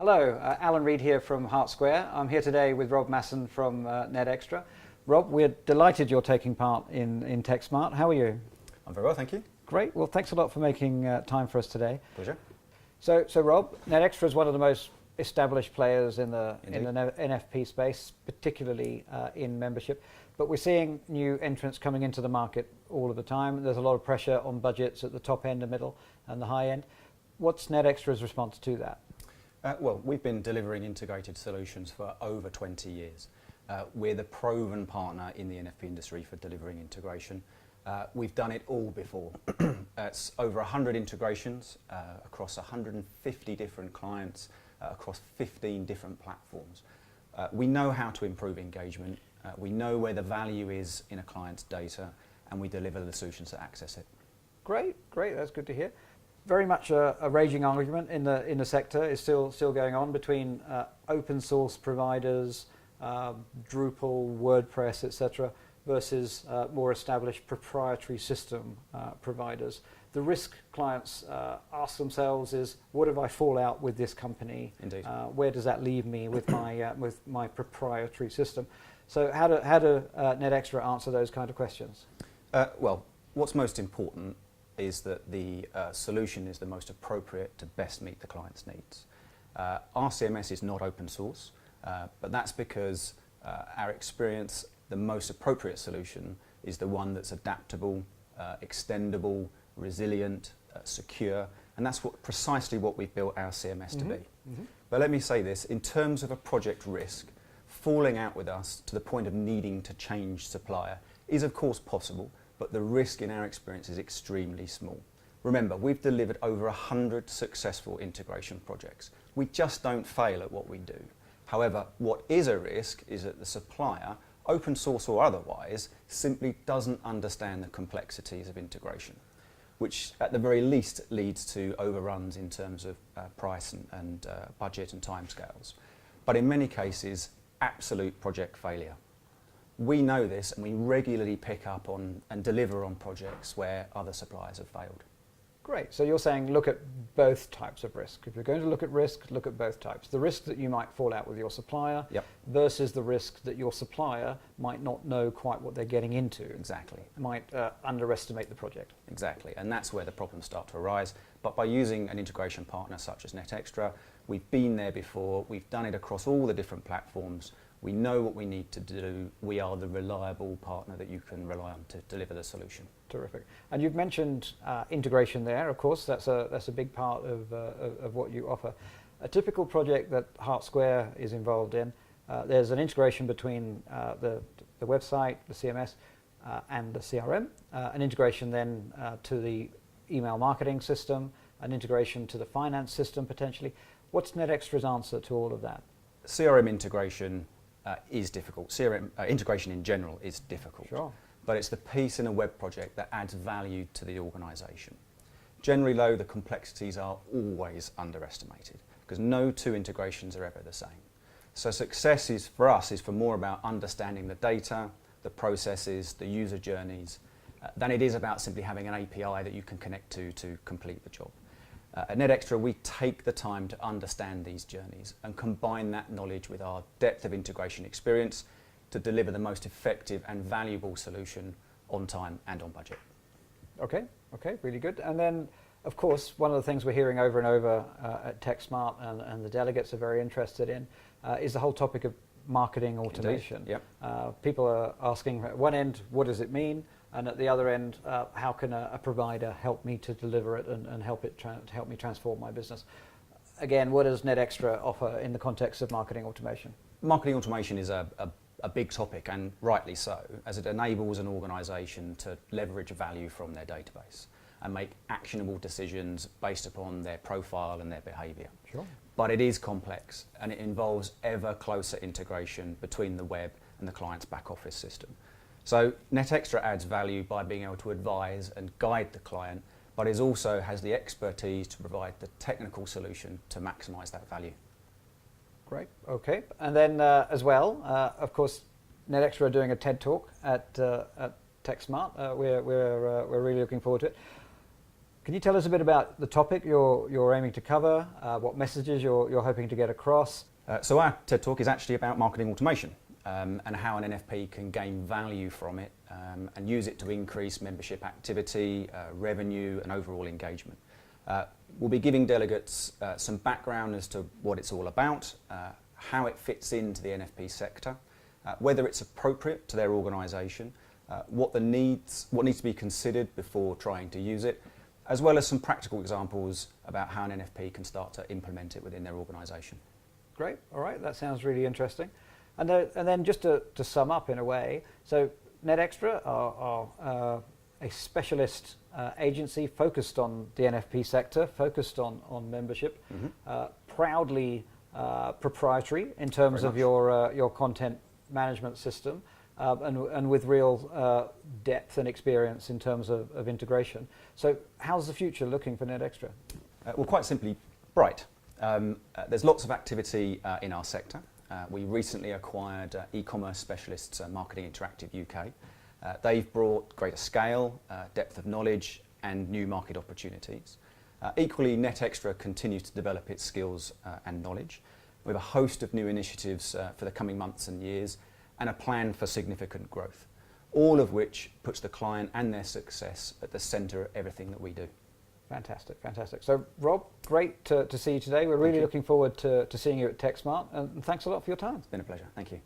Hello, Alan Reid here from Hart Square. I'm here today with Rob Masson from NetXtra. Rob, we're delighted you're taking part in TechSmart. How are you? I'm very well, thank you. Great. Well, thanks a lot for making time for us today. Pleasure. So Rob, NetXtra is one of the most established players in the NFP space, particularly in membership. But we're seeing new entrants coming into the market all of the time. There's a lot of pressure on budgets at the top end, the middle, and the high end. What's NetXtra's response to that? Well, we've been delivering integrated solutions for over 20 years. We're the proven partner in the NFP industry for delivering integration. We've done it all before. It's over 100 integrations across 150 different clients, across 15 different platforms. We know how to improve engagement. We know where the value is in a client's data, and we deliver the solutions that access it. Great, that's good to hear. Very much a raging argument in the sector is still going on between open source providers, Drupal, WordPress, etc., versus more established proprietary system providers. The risk clients ask themselves is, what if I fall out with this company? Indeed. Where does that leave me with my proprietary system? So how do NetXtra answer those kind of questions? Well, what's most important is that the solution is the most appropriate to best meet the client's needs. Our CMS is not open source, but that's because our experience, the most appropriate solution is the one that's adaptable, extendable, resilient, secure, and that's precisely what we've built our CMS to be. But let me say this, in terms of a project risk, falling out with us to the point of needing to change supplier is of course possible, but the risk in our experience is extremely small. Remember, we've delivered over 100 successful integration projects. We just don't fail at what we do. However, what is a risk is that the supplier, open source or otherwise, simply doesn't understand the complexities of integration, which at the very least leads to overruns in terms of price and budget and timescales. But in many cases, absolute project failure. We know this, and we regularly pick up on and deliver on projects where other suppliers have failed. Great. So you're saying look at both types of risk. If you're going to look at risk, look at both types. The risk that you might fall out with your supplier versus the risk that your supplier might not know quite what they're getting into. Exactly. Might underestimate the project. Exactly. And that's where the problems start to arise. But by using an integration partner such as NetXtra, we've been there before. We've done it across all the different platforms. We know what we need to do. We are the reliable partner that you can rely on to deliver the solution. Terrific. And you've mentioned integration there. Of course, that's a big part of what you offer. A typical project that Hart Square is involved in, there's an integration between the website, the CMS, and the CRM. An integration then to the email marketing system, an integration to the finance system potentially. What's NetXtra's answer to all of that? CRM integration is difficult. CRM integration in general is difficult. Sure. But it's the piece in a web project that adds value to the organisation. Generally though, the complexities are always underestimated because no two integrations are ever the same. So success is, for us, is for more about understanding the data, the processes, the user journeys, than it is about simply having an API that you can connect to complete the job. At NetXtra, we take the time to understand these journeys and combine that knowledge with our depth of integration experience to deliver the most effective and valuable solution on time and on budget. Okay, really good. And then, of course, one of the things we're hearing over and over at TechSmart and the delegates are very interested in is the whole topic of marketing automation. Yep. People are asking at one end, what does it mean? And at the other end, how can a provider help me to deliver it and help me transform my business? Again, what does NetXtra offer in the context of marketing automation? Marketing automation is a big topic, and rightly so, as it enables an organisation to leverage value from their database and make actionable decisions based upon their profile and their behaviour. Sure. But it is complex, and it involves ever closer integration between the web and the client's back office system. So NetXtra adds value by being able to advise and guide the client, but it also has the expertise to provide the technical solution to maximise that value. Great, okay. And then as well, of course, NetXtra are doing a TED Talk at TechSmart. We're really looking forward to it. Can you tell us a bit about the topic you're aiming to cover, what messages you're hoping to get across? So our TED Talk is actually about marketing automation and how an NFP can gain value from it and use it to increase membership activity, revenue and overall engagement. We'll be giving delegates some background as to what it's all about, how it fits into the NFP sector, whether it's appropriate to their organisation, what needs to be considered before trying to use it, as well as some practical examples about how an NFP can start to implement it within their organisation. Great, all right, that sounds really interesting. And then just to sum up in a way, so NetXtra are a specialist agency focused on the NFP sector, focused on membership, proudly proprietary in terms of your content management system, and with real depth and experience in terms of integration. So how's the future looking for NetXtra? Well, quite simply, bright. There's lots of activity in our sector. We recently acquired e-commerce specialists Marketing Interactive UK. They've brought greater scale, depth of knowledge and new market opportunities. Equally, NetXtra continues to develop its skills and knowledge. We have a host of new initiatives for the coming months and years and a plan for significant growth, all of which puts the client and their success at the centre of everything that we do. Fantastic, fantastic. So Rob, great to see you today. We're really looking forward to seeing you at TechSmart, and thanks a lot for your time. It's been a pleasure. Thank you.